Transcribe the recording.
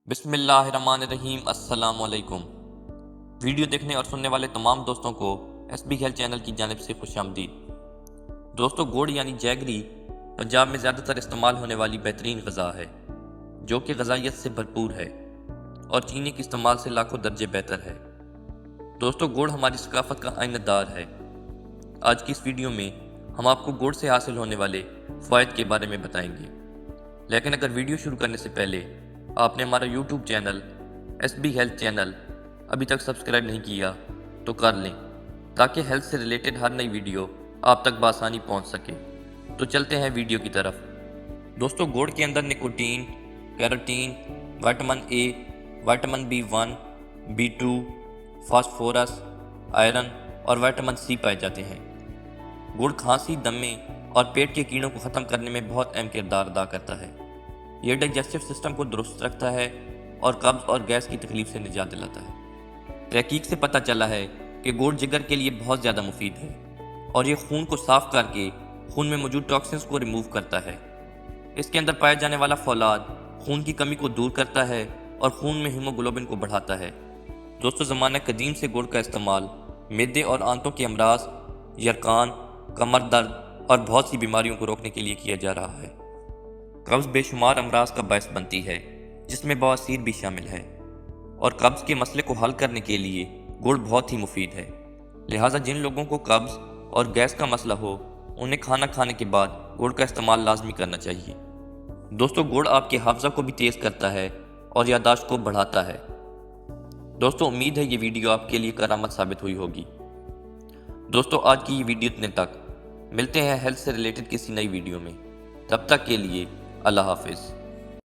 بسم اللہ الرحمن الرحیم۔ السلام علیکم۔ ویڈیو دیکھنے اور سننے والے تمام دوستوں کو ایس بی ہیلتھ چینل کی جانب سے خوش آمدید۔ دوستو، گوڑ یعنی جیگری پنجاب میں زیادہ تر استعمال ہونے والی بہترین غذا ہے جو کہ غذائیت سے بھرپور ہے اور چینی کے استعمال سے لاکھوں درجے بہتر ہے۔ دوستو، گوڑ ہماری ثقافت کا آئینہ دار ہے۔ آج کی اس ویڈیو میں ہم آپ کو گوڑ سے حاصل ہونے والے فوائد کے بارے میں بتائیں گے، لیکن اگر ویڈیو شروع کرنے سے پہلے آپ نے ہمارا YouTube channel S B health channel ابھی تک سبسکرائب نہیں کیا تو کر لیں تاکہ ہیلتھ سے ریلیٹڈ ہر نئی ویڈیو آپ تک بآسانی پہنچ سکے۔ تو چلتے ہیں ویڈیو کی طرف۔ دوستو، گوڑ کے اندر nicotine, carotene, vitamin A, vitamin B1، B2، phosphorus, iron اور وٹامن سی پائے جاتے ہیں۔ گڑ کھانسی، دمے اور پیٹ کے کیڑوں کو ختم کرنے میں بہت اہم کردار ادا کرتا ہے۔ یہ ڈائجسٹو سسٹم کو درست رکھتا ہے اور قبض اور گیس کی تکلیف سے نجات دلاتا ہے۔ تحقیق سے پتہ چلا ہے کہ گوڑ جگر کے لیے بہت زیادہ مفید ہے اور یہ خون کو صاف کر کے خون میں موجود ٹاکسنز کو ریموو کرتا ہے۔ اس کے اندر پایا جانے والا فولاد خون کی کمی کو دور کرتا ہے اور خون میں ہیموگلوبن کو بڑھاتا ہے۔ دوستو، زمانہ قدیم سے گڑ کا استعمال معدے اور آنتوں کے امراض، یرقان، کمر درد اور بہت سی بیماریوں کو روکنے کے لیے کیا جا رہا ہے۔ قبض بے شمار امراض کا باعث بنتی ہے جس میں بواسیر بھی شامل ہے، اور قبض کے مسئلے کو حل کرنے کے لیے گڑ بہت ہی مفید ہے۔ لہٰذا جن لوگوں کو قبض اور گیس کا مسئلہ ہو انہیں کھانا کھانے کے بعد گڑ کا استعمال لازمی کرنا چاہیے۔ دوستو، گڑ آپ کے حافظہ کو بھی تیز کرتا ہے اور یادداشت کو بڑھاتا ہے۔ دوستو، امید ہے یہ ویڈیو آپ کے لیے کرامت ثابت ہوئی ہوگی۔ دوستو، آج کی یہ ویڈیو اتنے تک۔ ملتے ہیں ہیلتھ سے ریلیٹڈ کسی نئی ویڈیو میں۔ تب تک کے لیے اللہ حافظ۔